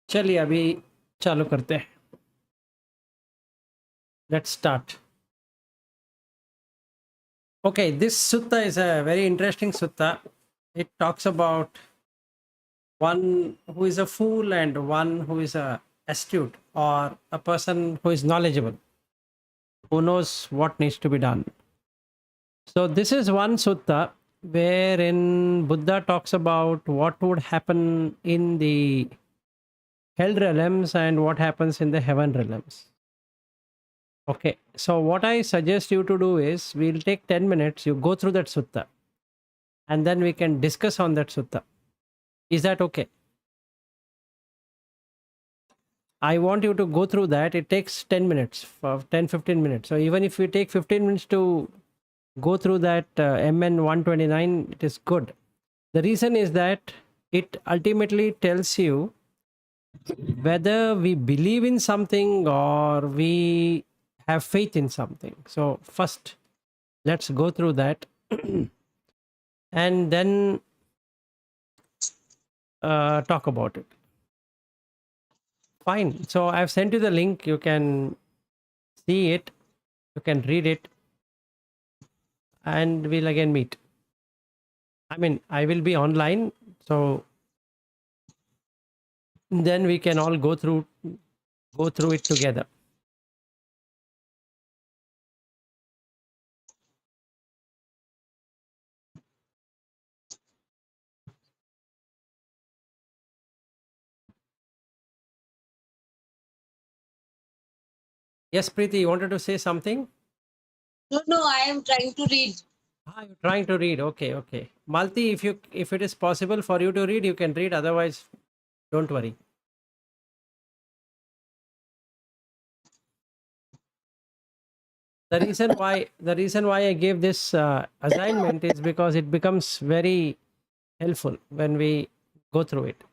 चलिए अभी चालू करते हैं. Let's start. Okay, this sutta is a very interesting sutta. It talks about one who is a fool and one who is a astute, or a person who is knowledgeable, who knows what needs to be done. So this is one sutta wherein Buddha talks about what would happen in the hell realms and what happens in the heaven realms. Okay, so what I suggest you to do is we'll take 10 minutes, you go through that sutta, and then we can discuss on that sutta. Is that okay? I want you to go through that. It takes 10 minutes, for 10-15 minutes. So even if we take 15 minutes to go through that MN 129, it is good. The reason is that it ultimately tells you whether we believe in something or we have faith in something. So first, let's go through that. And then talk about it. Fine. So I've sent you the link. You can see it. You can read it. And we'll again meet. I mean, I will be online. So then we can all go through it together. Yes, Preeti, you wanted to say something? No, I am trying to read. You're trying to read. Okay, okay. Malti, if it is possible for you to read, you can read. Otherwise, don't worry. The reason why I gave this assignment is because it becomes very helpful when we go through it.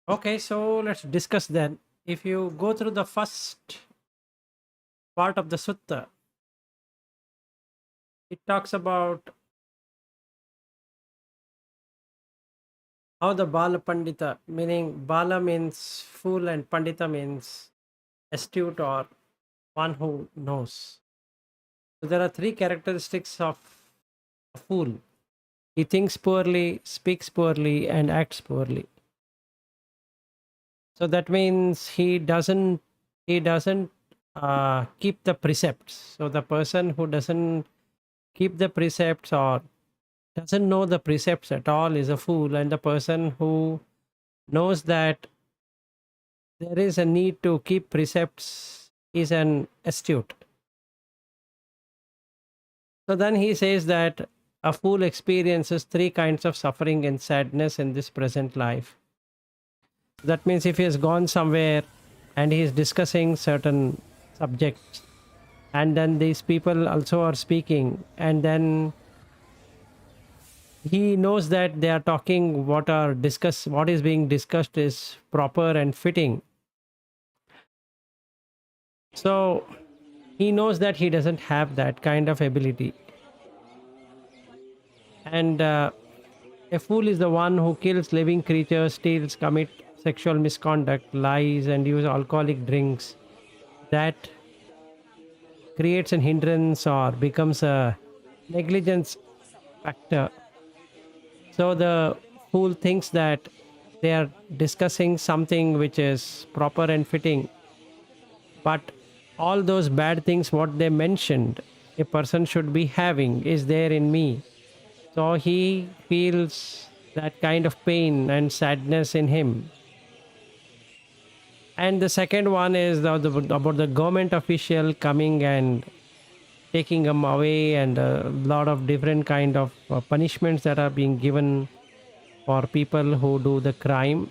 Okay, so let's discuss then. If you go through the first part of the sutta, it talks about how the Bālapaṇḍita, meaning Bala means fool and Pandita means astute or one who knows. So there are three characteristics of a fool. He thinks poorly, speaks poorly, and acts poorly. So that means he doesn't keep the precepts. So the person who doesn't keep the precepts or doesn't know the precepts at all is a fool, and the person who knows that there is a need to keep precepts is an astute. So then he says that a fool experiences three kinds of suffering and sadness in this present life. That means if he has gone somewhere and he is discussing certain subjects, and then these people also are speaking, and then he knows that they are talking what is being discussed is proper and fitting. So he knows that he doesn't have that kind of ability. And a fool is the one who kills living creatures, steals, commit sexual misconduct, lies, and use alcoholic drinks. That creates an hindrance or becomes a negligence factor. So the fool thinks that they are discussing something which is proper and fitting, but all those bad things what they mentioned a person should be having is there in me. So he feels that kind of pain and sadness in him. And the second one is about the government official coming and taking him away, and a lot of different kind of punishments that are being given for people who do the crime.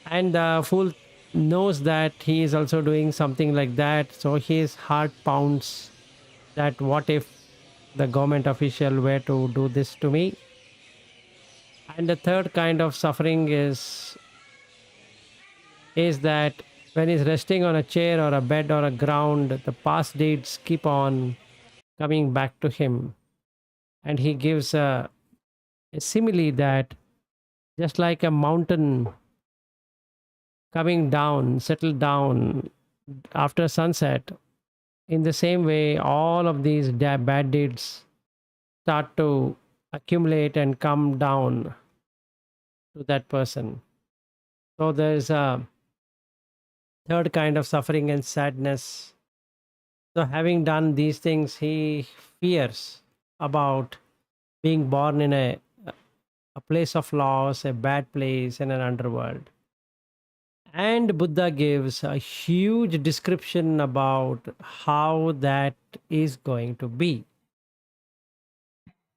And the fool knows that he is also doing something like that, so his heart pounds that what if the government official were to do this to me. And the third kind of suffering is that when he's resting on a chair or a bed or a ground, the past deeds keep on coming back to him. And he gives a simile that just like a mountain coming down, settled down after sunset, in the same way, all of these bad deeds start to accumulate and come down to that person. So there's a third kind of suffering and sadness. So, having done these things, he fears about being born in a place of loss, a bad place, in an underworld. And Buddha gives a huge description about how that is going to be.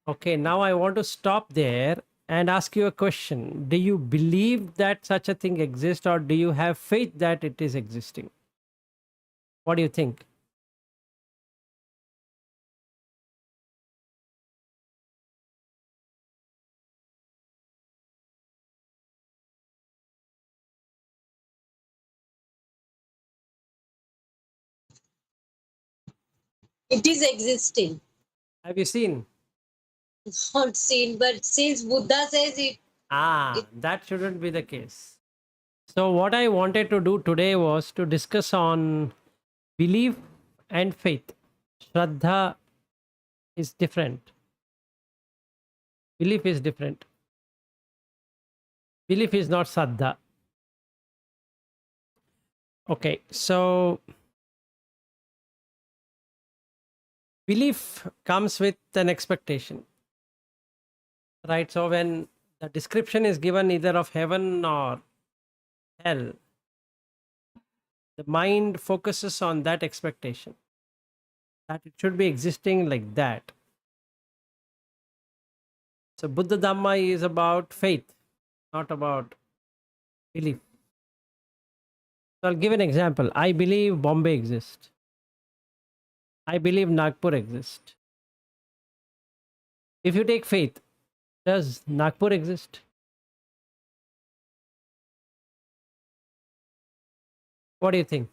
Okay, now I want to stop there and ask you a question. Do you believe that such a thing exists, or do you have faith that it is existing? What do you think? It is existing. Have you seen? Not seen, but since Buddha says it, That shouldn't be the case. So, what I wanted to do today was to discuss on belief and faith. Shraddha is different. Belief is different. Belief is not saddha. Okay, so belief comes with an expectation, right? So, when the description is given either of heaven or hell, the mind focuses on that expectation, that it should be existing like that. So, Buddha Dhamma is about faith, not about belief. So I'll give an example. I believe Bombay exists. I believe Nagpur exists. If you take faith, does Nagpur exist? What do you think?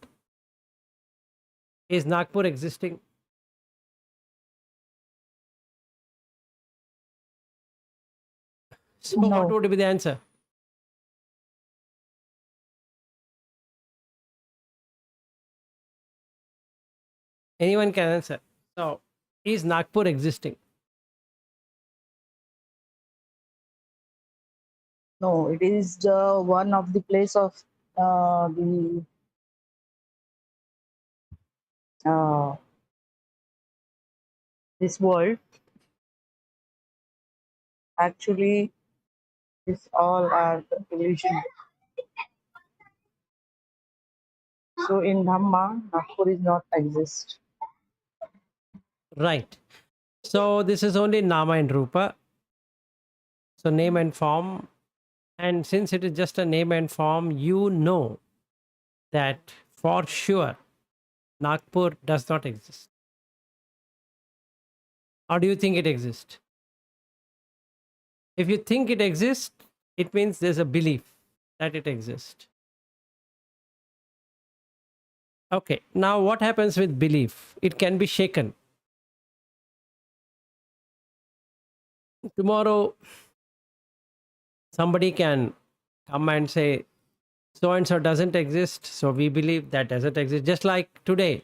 Is Nagpur existing? So what No. would be the answer? Anyone can answer. So is Nagpur existing? No, it is the one of the place of the uh, this world. Actually, this all are the illusion. So in Dhamma, Nagpur is not exist. Right. So this is only Nama and Rupa. So name and form. And since it is just a name and form, you know that for sure Nagpur does not exist. Or do you think it exists? If you think it exists, it means there's a belief that it exists. Okay, now what happens with belief? It can be shaken. Tomorrow, somebody can come and say, so and so doesn't exist, so we believe that doesn't exist. Just like today,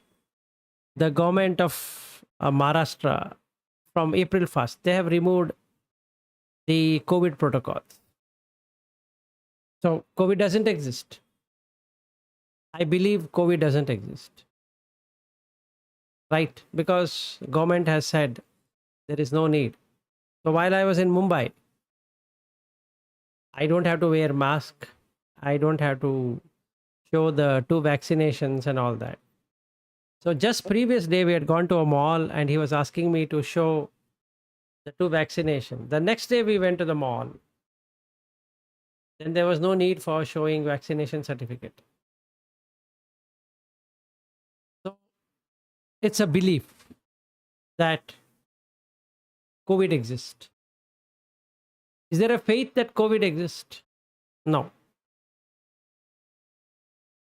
the government of Maharashtra, from April 1st, they have removed the COVID protocols. So COVID doesn't exist. I believe COVID doesn't exist. Right? Because government has said there is no need. So while I was in Mumbai, I don't have to wear mask. I don't have to show the 2 vaccinations and all that. So just previous day we had gone to a mall and he was asking me to show the 2 vaccination. The next day we went to the mall. Then there was no need for showing vaccination certificate. So it's a belief that COVID exists. Is there a faith that COVID exists? No.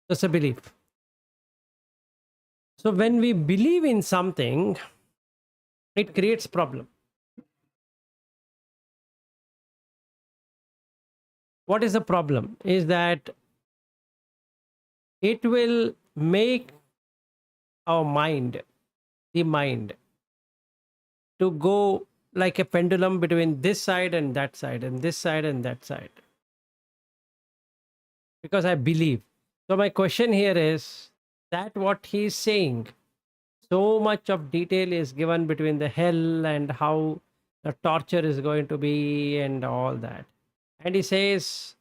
That's a belief. So when we believe in something, it creates problem. What is the problem? Is that it will make our mind, the mind, to go like a pendulum between this side and that side and this side and that side. Because I believe. So my question here is that what he is saying, so much of detail is given between the hell and how the torture is going to be and all that. And he says,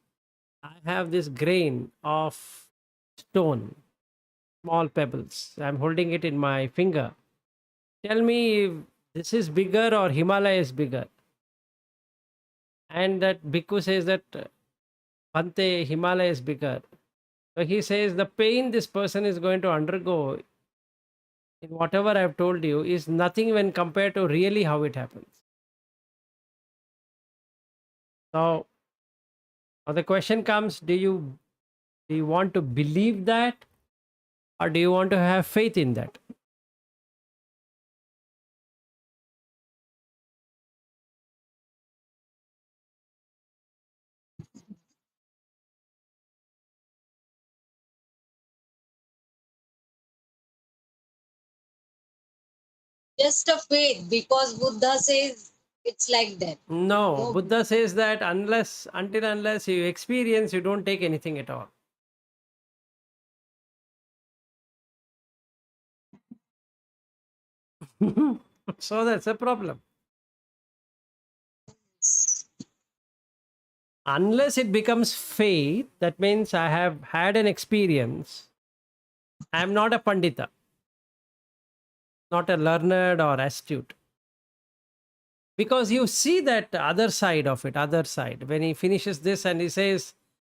I have this grain of stone, small pebbles. I'm holding it in my finger. Tell me if this is bigger or Himalaya is bigger. And that bhikkhu says that Bhante, Himalaya is bigger. So he says the pain this person is going to undergo in whatever I've told you is nothing when compared to really how it happens. So now the question comes, do you want to believe that or do you want to have faith in that? Just a faith, because Buddha says it's like that. No, No. Buddha says that unless you experience, you don't take anything at all. So that's a problem. Unless it becomes faith, that means I have had an experience. I am not a Pandita, not a learned or astute. Because you see that other side of it, other side. When he finishes this and he says,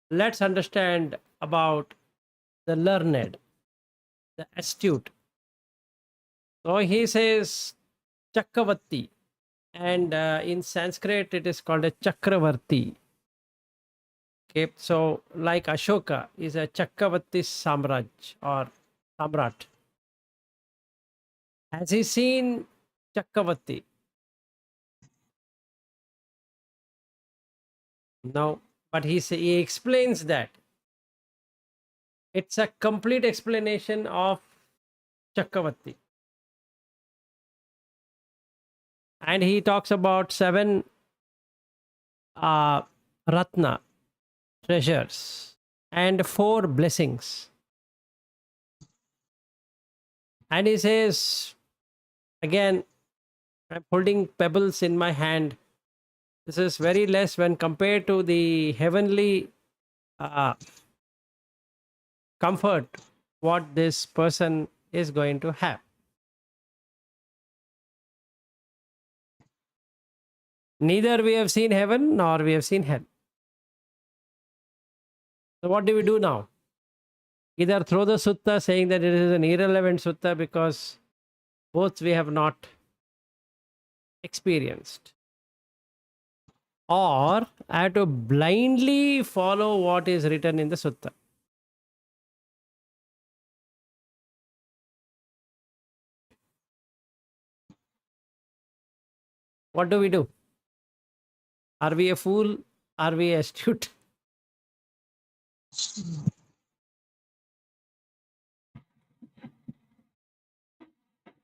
let's understand about the learned, the astute. So he says Chakravati, and in Sanskrit it is called a Chakravarti. Okay, so like Ashoka is a Chakravarti Samraj or Samrat. Has he seen Chakravarti? No, but he explains that. It's a complete explanation of Chakravarti. And he talks about 7 Ratna treasures and 4 blessings. And he says, again, I'm holding pebbles in my hand. This is very less when compared to the heavenly comfort what this person is going to have. Neither we have seen heaven nor we have seen hell. So what do we do now? Either throw the sutta saying that it is an irrelevant sutta because both we have not experienced, or I have to blindly follow what is written in the sutta. What do we do? Are we a fool? Are we astute?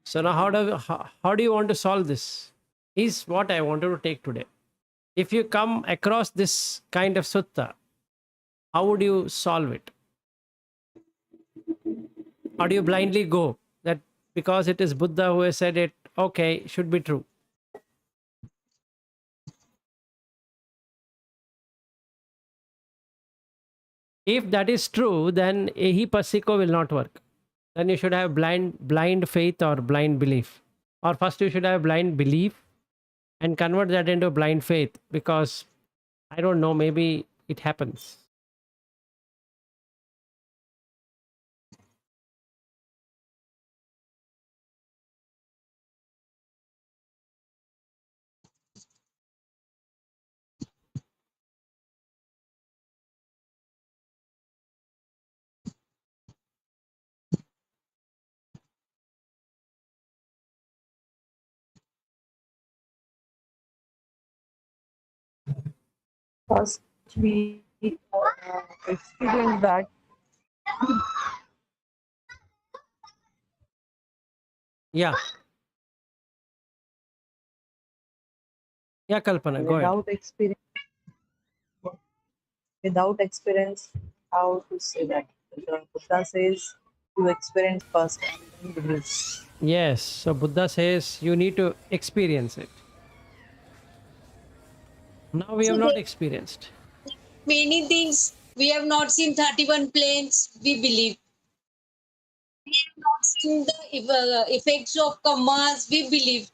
So now how do you want to solve this? Is what I wanted to take today. If you come across this kind of sutta, how would you solve it? Or do you blindly go that because it is Buddha who has said it, okay, should be true? If that is true, then ehi will not work. Then you should have blind faith or blind belief. Or first you should have blind belief and convert that into blind faith, because I don't know, maybe it happens. First, we experience that. Yeah. Yeah, Kalpana, go ahead. Without experience, how to say that? The Buddha says you experience first and then believe. Yes. So Buddha says you need to experience it. Now we So have there not are experienced. many things. We have not seen 31 planes, we believe. We have not seen the effects of karmas, we believe.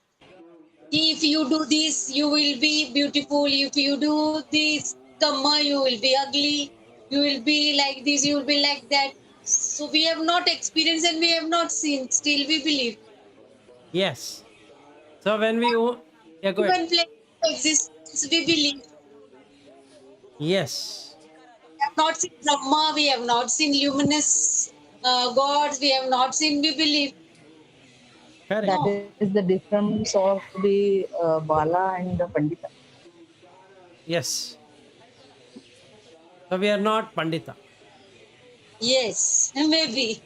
If you do this, you will be beautiful. If you do this karma, you will be ugly. You will be like this, you will be like that. So we have not experienced and we have not seen. Still, we believe. Yes. So when we yeah, go ahead. Even plane existence, we believe. Yes. We have not seen Brahma, we have not seen luminous gods, we have not seen, we believe. Correct. That No. is the difference of the Bala and the Pandita. Yes. So we are not Pandita. Yes, maybe.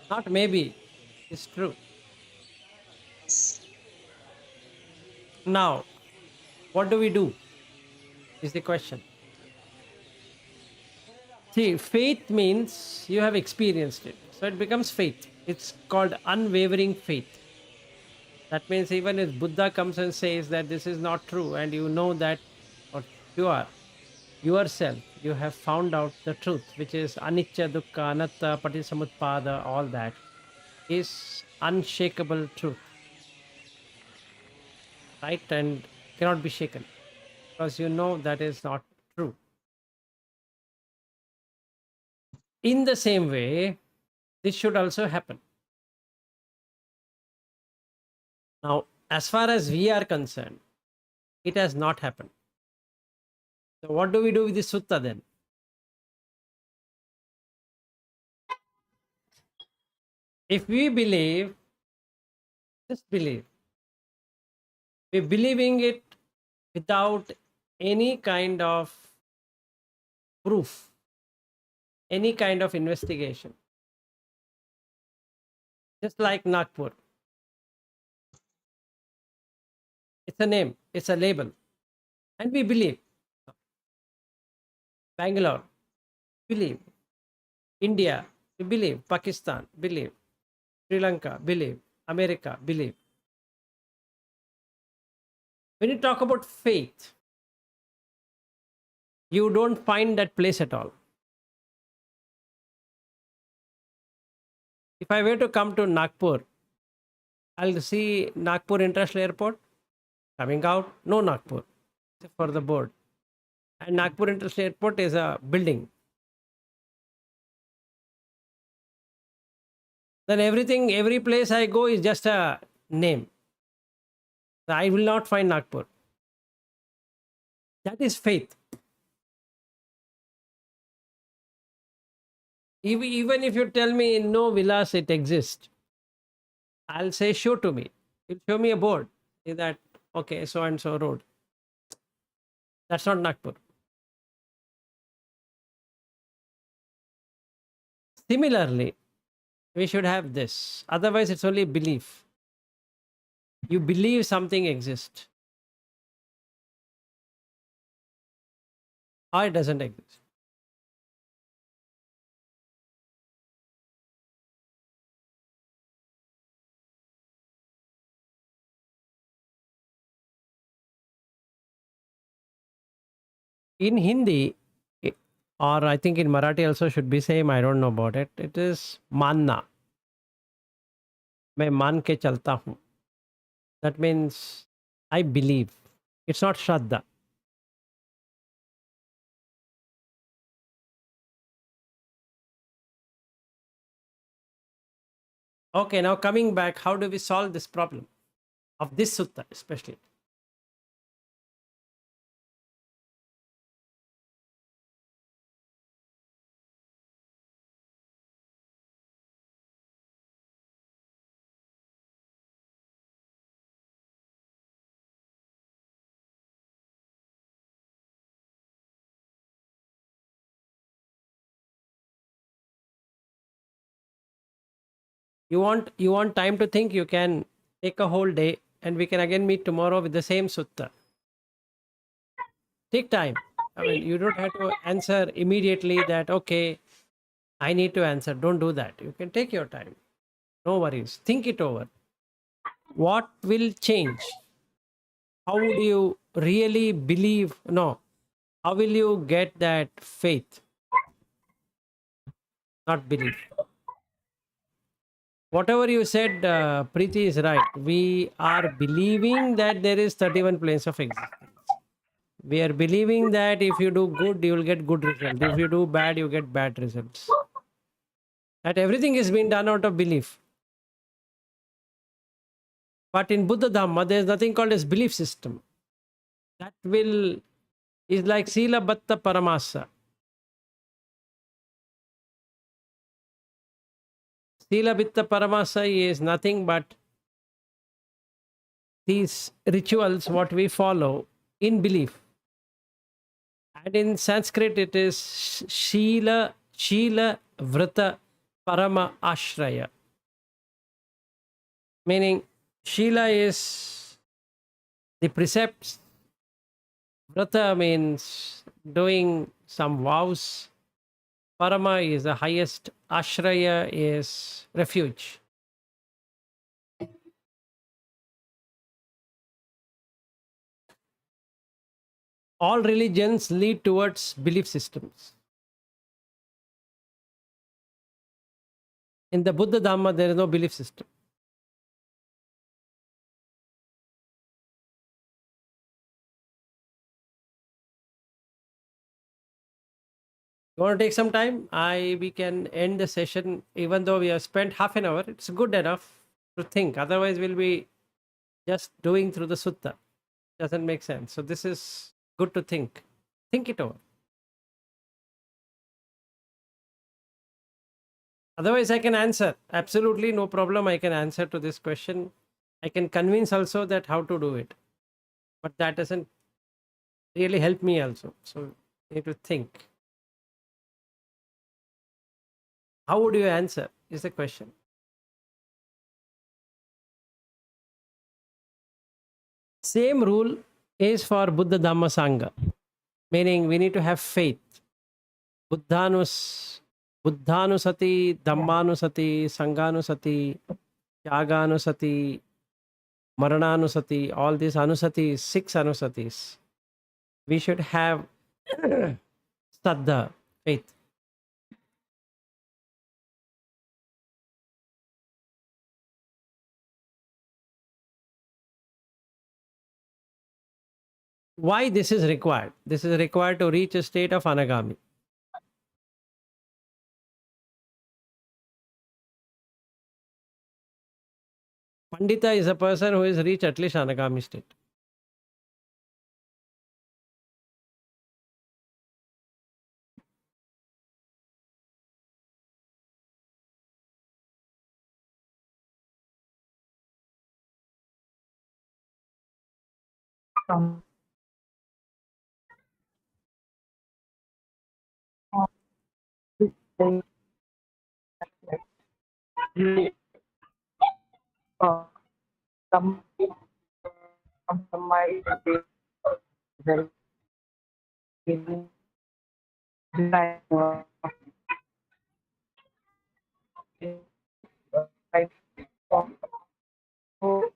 Not maybe. It's true. Now, what do we do? Is the question. See, faith means you have experienced it. So it becomes faith. It's called unwavering faith. That means even if Buddha comes and says that this is not true, and you know that or you are yourself, you have found out the truth, which is anicca, dukkha, anatta, patisamutpada, all that is unshakable truth, right? And cannot be shaken because you know that is not true. In the same way, this should also happen. Now, as far as we are concerned, it has not happened. So, what do we do with the sutta then? If we believe, just believe. We're believing it without any kind of proof, any kind of investigation. Just like Nagpur. It's a name, it's a label. And we believe. Bangalore, believe. India, we believe. Pakistan, believe. Sri Lanka, believe. America, believe. When you talk about faith, you don't find that place at all. If I were to come to Nagpur, I'll see Nagpur International Airport coming out, no Nagpur, except for the board. And Nagpur International Airport is a building. Then everything, every place I go is just a name. I will not find Nagpur. That is faith. Even if you tell me in no villas it exists, I'll say show to me. You'll show me a board. Is that okay? So and so road. That's not Nagpur. Similarly, we should have this. Otherwise, it's only belief. You believe something exists, or it doesn't exist. In Hindi, or I think in Marathi also should be same. I don't know about it. It is manna. मैं मान के चलता हूँ. That means I believe. It's not Shraddha. Okay, now coming back, how do we solve this problem of this sutta especially? You want time to think, you can take a whole day and we can again meet tomorrow with the same sutta. Take time. I mean, you don't have to answer immediately that, okay, I need to answer. Don't do that. You can take your time. No worries. Think it over. What will change? How would you really believe? No. How will you get that faith? Not belief. Whatever you said, Preeti is right. We are believing that there is 31 planes of existence. We are believing that if you do good, you will get good results. If you do bad, you get bad results. That everything is being done out of belief. But in Buddha Dhamma, there is nothing called as belief system. That is like Sila Batta Paramasa. Sila Batta Paramasa is nothing but these rituals, what we follow in belief. And in Sanskrit, it is Shila Vrata Parama Ashraya. Meaning, Shila is the precepts. Vrata means doing some vows. Parama is the highest. Ashraya is refuge. All religions lead towards belief systems. In the Buddha Dhamma, there is no belief system. You want to take some time? We can end the session, even though we have spent half an hour. It's good enough to think. Otherwise, we'll be just doing through the sutta. Doesn't make sense. So this is good to think. Think it over. Otherwise, I can answer. Absolutely no problem. I can answer to this question. I can convince also that how to do it. But that doesn't really help me also. So you need to think. How would you answer is the question. Same rule is for Buddha Dhamma Sangha. Meaning we need to have faith. Buddhanusati, Dhammanusati, Sanghanusati, Tyaganusati, Marananusati, all these anusatis, 6 anusatis. We should have Saddha, faith. Why this is required? This is required to reach a state of anagami. Pandita is a person who has reached at least anagami state. From this thing, you uh, come from my very beginning, like, like, so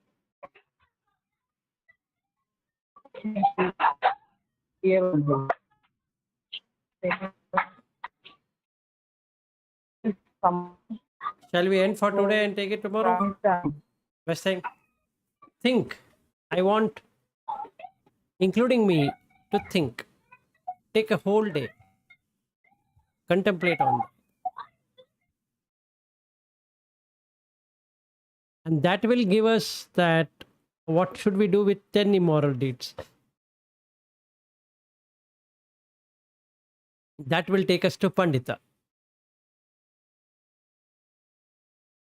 here some Shall we end for today and take it tomorrow? Best thing. Think. I want, including me, to think. Take a whole day. Contemplate on that. And that will give us that what should we do with 10 immoral deeds. That will take us to Pandita.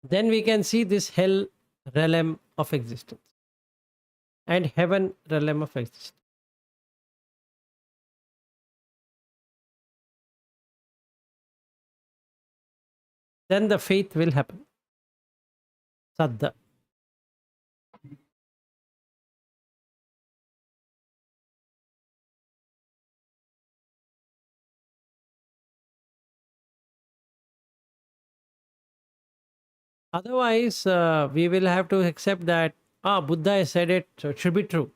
Then we can see this hell realm of existence and heaven realm of existence. Then the faith will happen. Saddha. Otherwise, we will have to accept that Buddha has said it, so it should be true.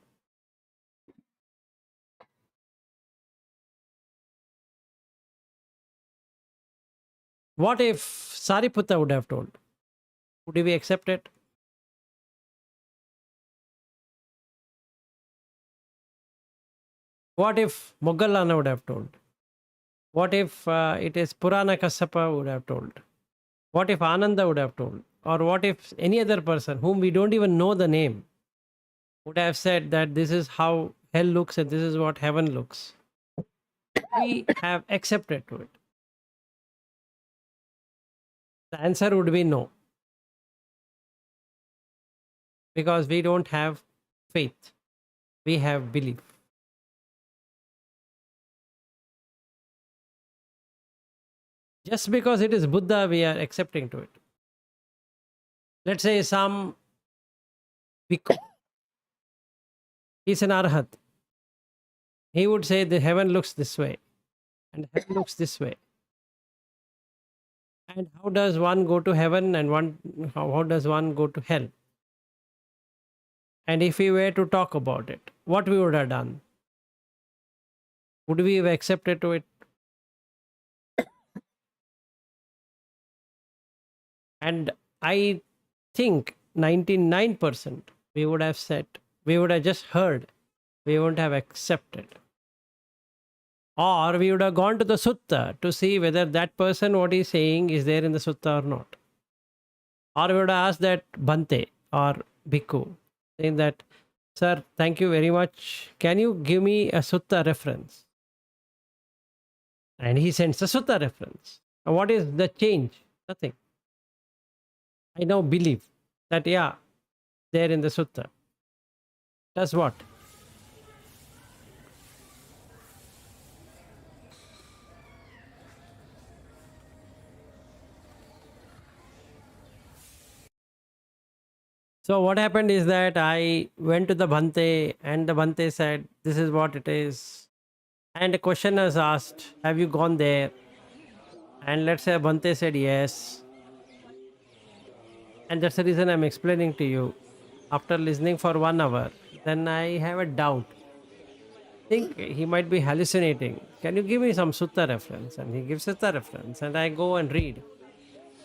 What if Sariputta would have told? Would we accept it? What if Moggallana would have told? What if it is Purana Kassapa would have told? What if Ananda would have told? Or what if any other person whom we don't even know the name would have said that this is how hell looks and this is what heaven looks? We have accepted to it. The answer would be no. Because we don't have faith. We have belief. Just because it is Buddha, we are accepting to it. Let's say some bhikkhu, he's an arhat. He would say the heaven looks this way and hell looks this way. And how does one go to heaven and how does one go to hell? And if we were to talk about it, what we would have done? Would we have accepted to it? And I think 99% we would have said, we would have just heard, we wouldn't have accepted. Or we would have gone to the sutta to see whether that person, what he's saying, is there in the sutta or not. Or we would have asked that Bhante or Bhikkhu, saying that, sir, thank you very much. Can you give me a sutta reference? And he sends a sutta reference. What is the change? Nothing. I now believe that, yeah, there in the sutta. Does what? So what happened is that I went to the Bhante and the Bhante said, this is what it is. And a question was asked, have you gone there? And let's say Bhante said yes. And that's the reason I'm explaining to you. After listening for 1 hour, then I have a doubt. Think he might be hallucinating. Can you give me some sutta reference? And he gives sutta reference. And I go and read.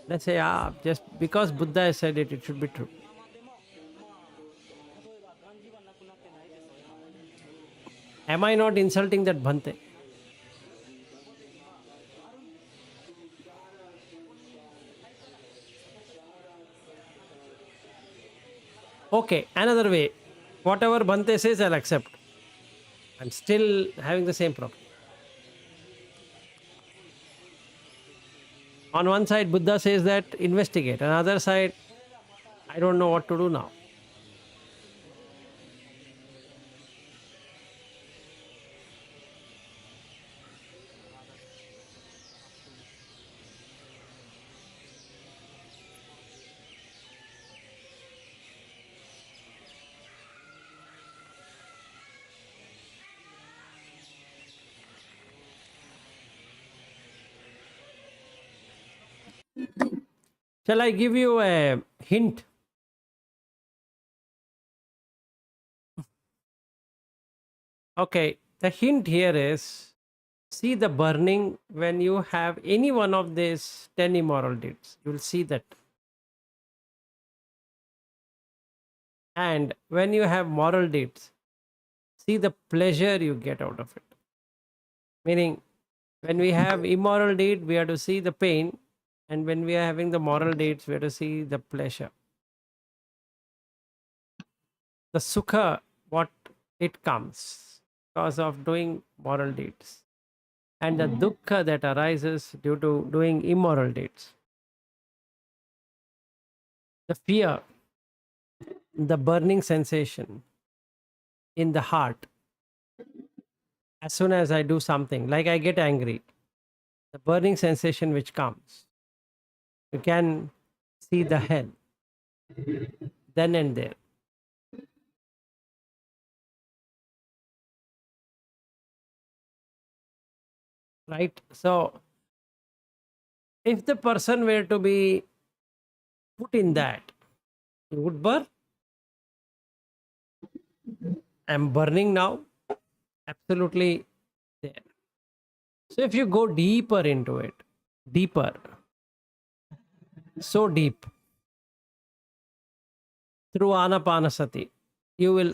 Let's say, just because Buddha has said it, it should be true. Am I not insulting that Bhante? Okay, another way. Whatever Bhante says, I'll accept. I'm still having the same problem. On one side, Buddha says that investigate. On the other side, I don't know what to do now. Shall I give you a hint? Okay, the hint here is see the burning when you have any one of these 10 immoral deeds. You will see that. And when you have moral deeds, see the pleasure you get out of it. Meaning, when we have immoral deed, we have to see the pain. And when we are having the moral deeds, we have to see the pleasure. The sukha, what it comes because of doing moral deeds. And the dukkha that arises due to doing immoral deeds. The fear, the burning sensation in the heart. As soon as I do something, like I get angry, the burning sensation which comes, you can see the hell then and there. Right? So, if the person were to be put in that, he would burn. I'm burning now. Absolutely there. So, if you go deeper into it, deeper, so deep, through Anapanasati, you will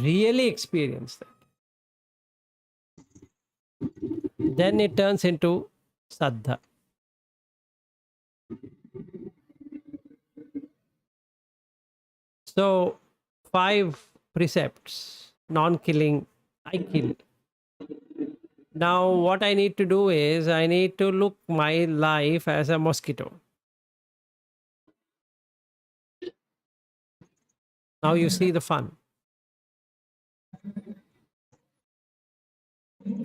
really experience that. Then it turns into Saddha. So, 5 precepts, non-killing, I kill. Now, what I need to do is I need to look my life as a mosquito. Now you see the fun.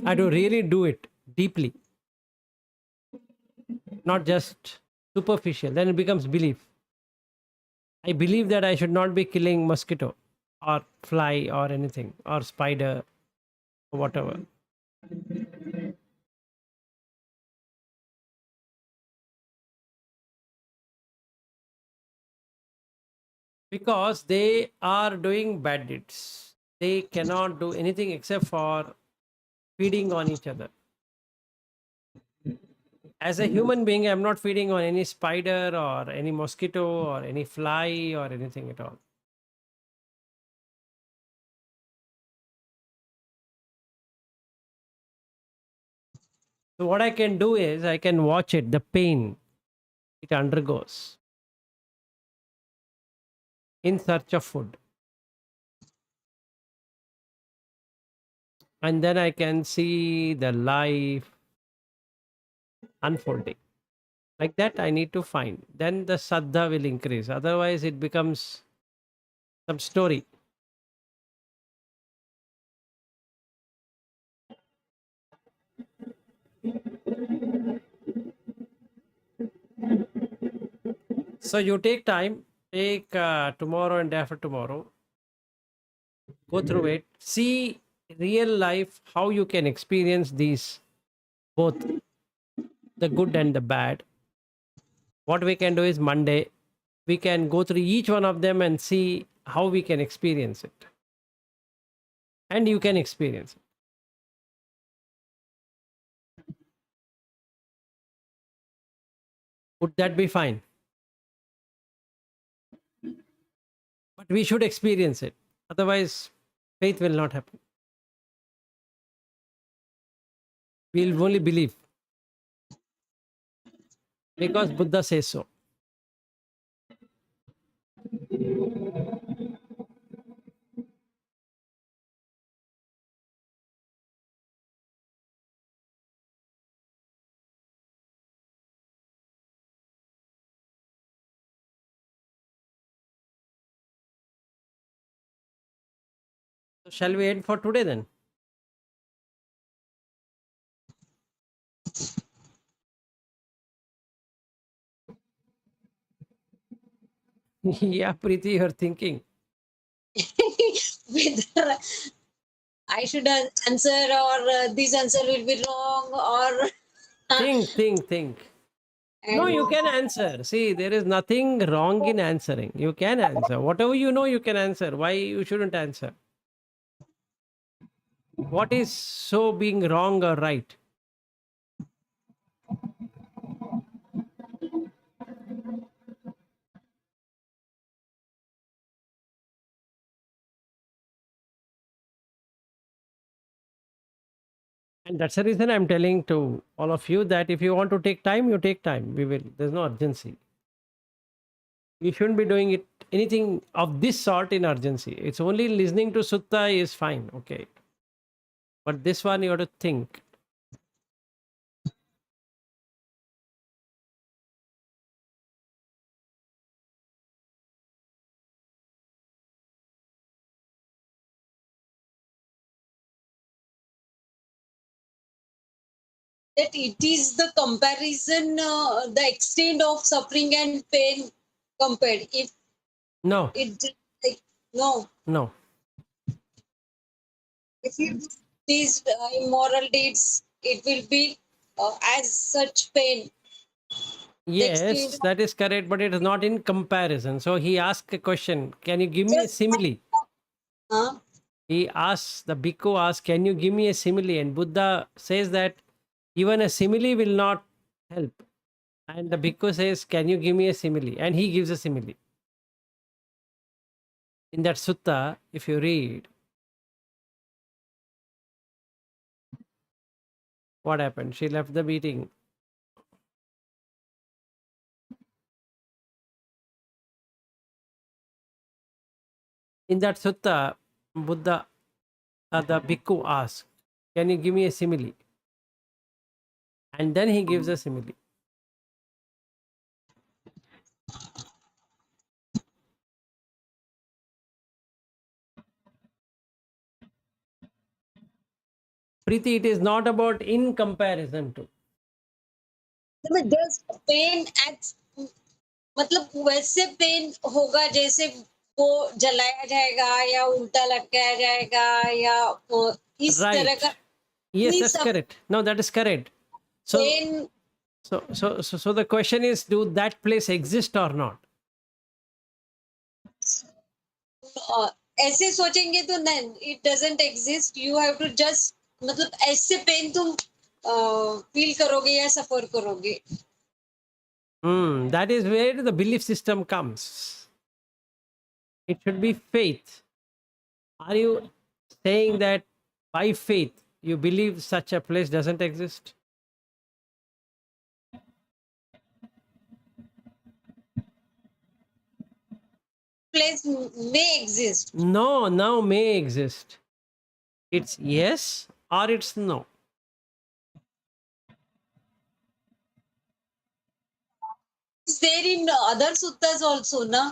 I do really do it deeply, not just superficial. Then it becomes belief. I believe that I should not be killing mosquito or fly or anything or spider or whatever. Because they are doing bad deeds. They cannot do anything except for feeding on each other. As a human being, I'm not feeding on any spider or any mosquito or any fly or anything at all. So what I can do is I can watch it, the pain it undergoes in search of food. And then I can see the life unfolding. Like that, I need to find. Then the saddha will increase. Otherwise, it becomes some story. So you take time, take tomorrow and day after tomorrow, go through it, see real life how you can experience these both the good and the bad. What we can do is Monday, we can go through each one of them and see how we can experience it. And you can experience it. Would that be fine? But we should experience it. Otherwise, faith will not happen. We'll only believe because Buddha says so. So shall we end for today then? Yeah, Preeti, you're thinking. Whether I should answer or this answer will be wrong or Think. No, you can answer. See, there is nothing wrong in answering. You can answer. Whatever you know, you can answer. Why you shouldn't answer? What is so being wrong or right? And that's the reason I'm telling to all of you that if you want to take time, you take time. We will. There's no urgency. You shouldn't be doing it anything of this sort in urgency. It's only listening to sutta is fine. Okay. But this one you have to think. that it is the comparison, the extent of suffering and pain compared. If No, it just like no, no. if you do these immoral deeds, it will be as such pain. The extent Yes, of that is correct, but it is not in comparison. So he asked a question. Can you give me a just simile? uh, He asks, the bhikkhu asks, can you give me a simile? And Buddha says that even a simile will not help. And the bhikkhu says, can you give me a simile? And he gives a simile. In that sutta, if you read, what happened? She left the meeting. In that sutta, Buddha, the bhikkhu asks, can you give me a simile? And then he gives a simile. Preeti, it is not about in comparison to. just pain at मतलब वैसे pen होगा जैसे वो जलाया जाएगा या उल्टा लटकाया जाएगा या इस तरह Right. का Yes, नहीं that's सब correct. No, that is correct. So, pen so the question is, do that place exist or not? ऐसे सोचेंगे तो नहीं, it doesn't exist. You have to just मतलब ऐसे पेन तुम फील करोगे या सफर करोगे. That is where the belief system comes. It should be faith. Are you saying that by faith you believe such a place doesn't exist? Place may exist. No, now may exist. It's yes or it's no. there in other suttas also, na?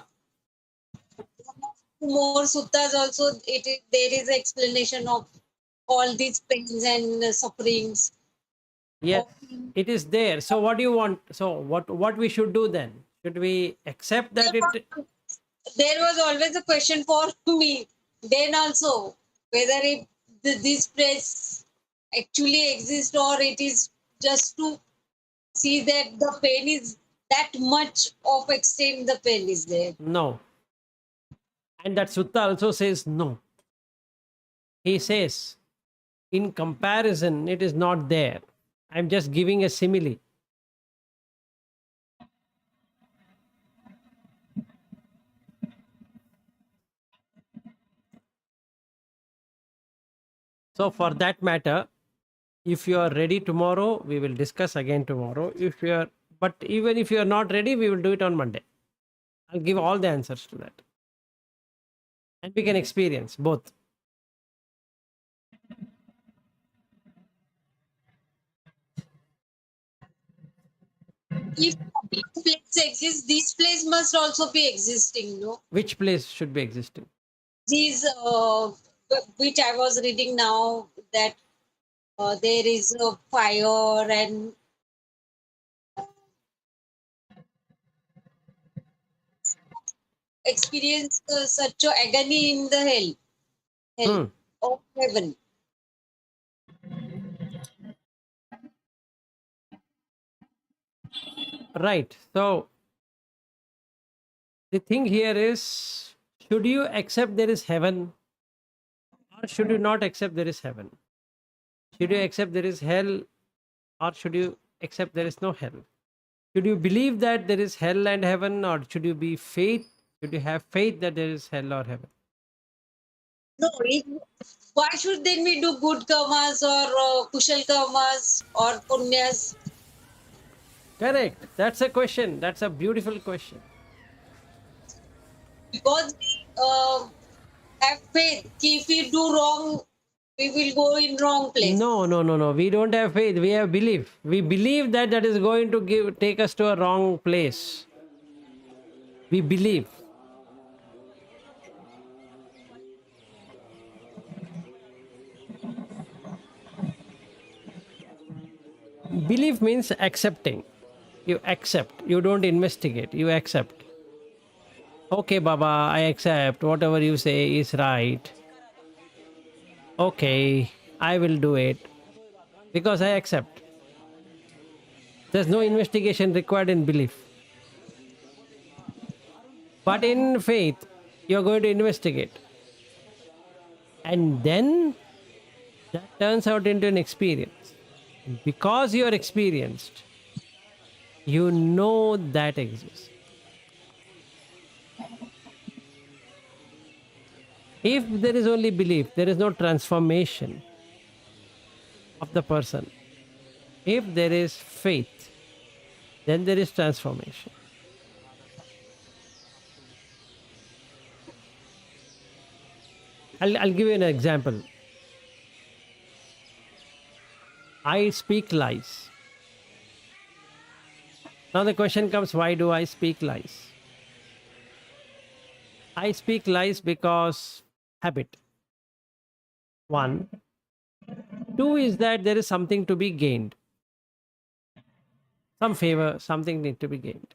More suttas also, there is explanation of all these pains and sufferings. Yes, it is there. So what do you want? So what we should do then? Should we accept that it? There was always a question for me then also, whether if this place actually exists or it is just to see that the pain is that much of extent the pain is there. No. And that sutta also says no. He says, in comparison, it is not there. I'm just giving a simile. So for that matter, if you are ready tomorrow, we will discuss again tomorrow. If you are, but even if you are not ready, we will do it on Monday. I'll give all the answers to that. And we can experience both. If this place exists, this place must also be existing, no? Which place should be existing? These, which I was reading now, that there is a fire and experience such a agony in the hell of heaven. Right. So the thing here is, should you accept there is heaven or should you not accept there is heaven? Should you accept there is hell or should you accept there is no hell? Should you believe that there is hell and heaven or should you be faith? Should you have faith that there is hell or heaven? No, why should then we do good karmas or kushal karmas or punyas? Correct. That's a question. That's a beautiful question. Because we have faith. If we do wrong, we will go in wrong place. No. We don't have faith. We have belief. We believe that that is going to take us to a wrong place. We believe. Belief means accepting. You accept. You don't investigate. You accept. Okay, Baba, I accept. Whatever you say is right. Okay, I will do it. Because I accept. There's no investigation required in belief. But in faith, you're going to investigate. And then that turns out into an experience. Because you are experienced, you know that exists. If there is only belief, there is no transformation of the person. If there is faith, then there is transformation. I'll give you an example. I speak lies. Now the question comes, why do I speak lies? I speak lies because habit. One. Two is that there is something to be gained. Some favor, something need to be gained.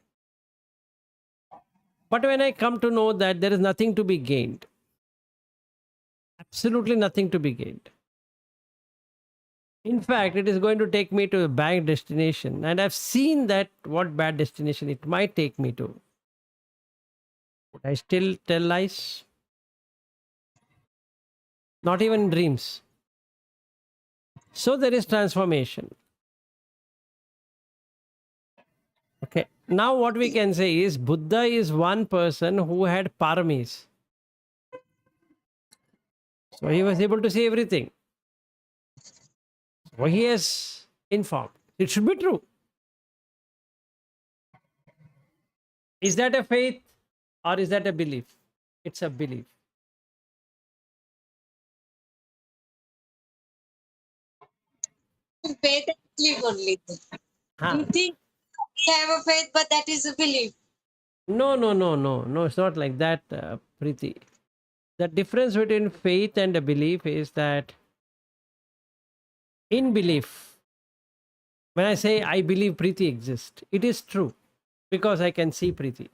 But when I come to know that there is nothing to be gained, absolutely nothing to be gained. In fact, it is going to take me to a bad destination. And I've seen that what bad destination it might take me to. Would I still tell lies? Not even in dreams. So there is transformation. Okay. Now what we can say is Buddha is one person who had paramis. So he was able to see everything. So he has informed. It should be true. Is that a faith or is that a belief? It's a belief. Faith and belief only. Huh. You think We have a faith, but that is a belief. No, it's not like that, Preeti. The difference between faith and a belief is that in belief, when I say I believe Preeti exists, it is true because I can see Preeti.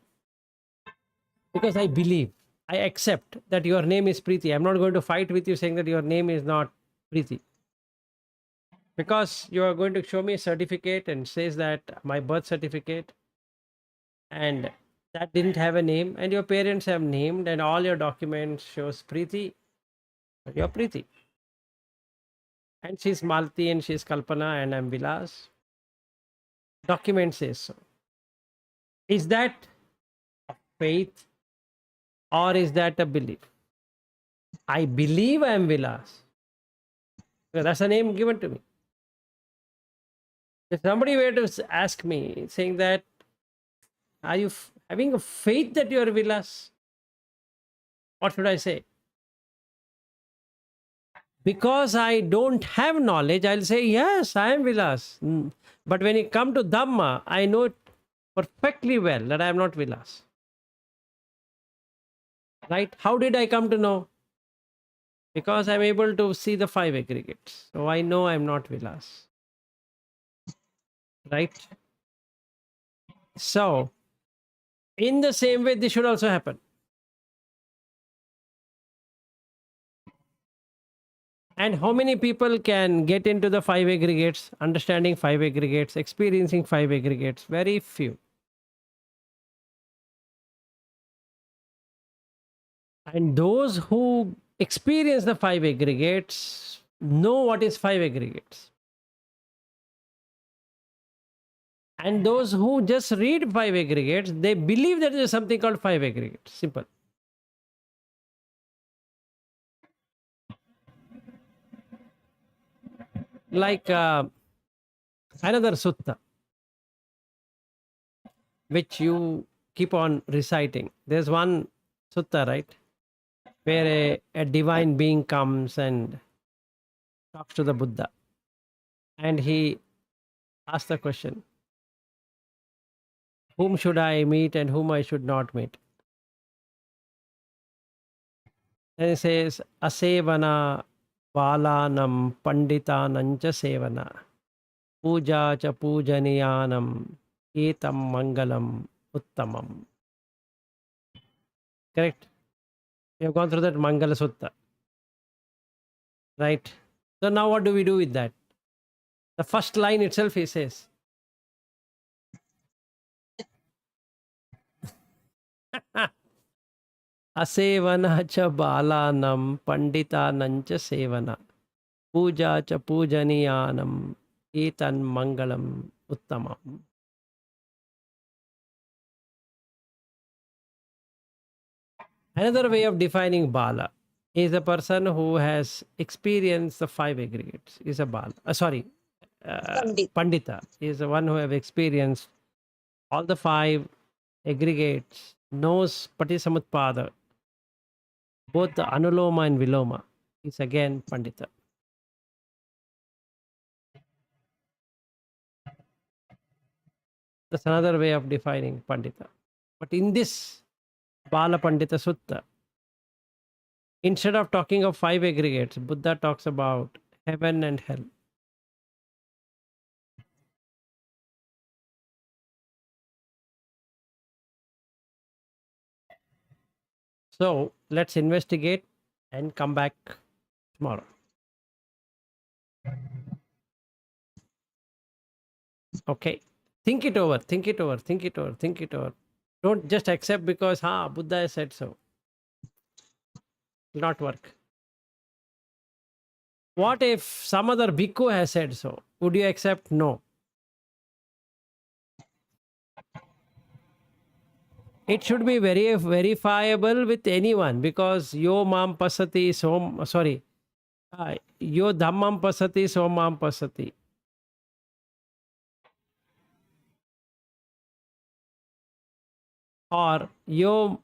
Because I believe, I accept that your name is Preeti. I'm not going to fight with you saying that your name is not Preeti. Because you are going to show me a certificate and says that my birth certificate and that didn't have a name and your parents have named and all your documents shows Preeti. You're Preeti. And she's Malti and she's Kalpana and I'm Vilas. Document says so. Is that a faith or is that a belief? I believe I am Vilas. That's a name given to me. If somebody were to ask me, saying that, are you having a faith that you are Vilas? What should I say? Because I don't have knowledge, I'll say, yes, I am Vilas. But when it comes to Dhamma, I know it perfectly well that I am not Vilas. Right? How did I come to know? Because I'm able to see the 5 aggregates. So I know I'm not Vilas. Right? So, in the same way, this should also happen. And how many people can get into the 5 aggregates, understanding 5 aggregates, experiencing 5 aggregates? Very few. And those who experience the 5 aggregates know what is 5 aggregates. And those who just read 5 aggregates, they believe that there is something called 5 aggregates. Simple. Like another sutta, which you keep on reciting. There's one sutta, right? Where a divine being comes and talks to the Buddha. And he asks the question, whom should I meet and whom I should not meet? And he says, Asevana Bālanam Panditanancha Sevana Puja cha Pujaniyanam Etam Mangalam Uttamam. Correct? We have gone through that Mangala Sutta. Right? So now what do we do with that? The first line itself he says, Asevana cha Bālanam Panditanancha Sevana Puja cha Pujaniyanam Etan Mangalam Uttamam. Another way of defining Bala is a person who has experienced the 5 aggregates. Is a Bala. Pandita is the one who have experienced all the 5 aggregates, knows Patisamutpada, both the Anuloma and Viloma. Is again Pandita. That's another way of defining Pandita. But in this Bālapaṇḍitasutta, instead of talking of 5 aggregates, Buddha talks about heaven and hell. So let's investigate and come back tomorrow. Okay. Think it over, think it over, think it over, think it over. Don't just accept because Buddha has said so. Will not work. What if some other bhikkhu has said so? Would you accept? No. It should be very verifiable with anyone because yo mam pasati yo dhammam pasati so mam pasati. Or yo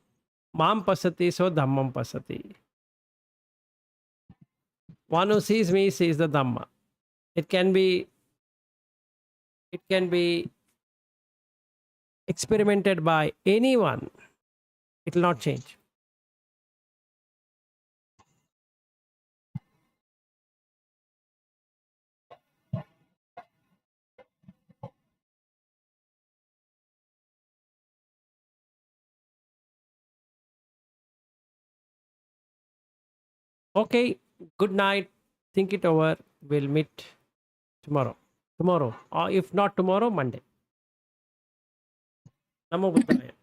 mam pasati so dhammam pasati. One who sees me sees the Dhamma. It can be experimented by anyone, it will not change. Okay, good night. Think it over. We'll meet tomorrow. Tomorrow, or if not tomorrow, Monday. Namo Buddhaya.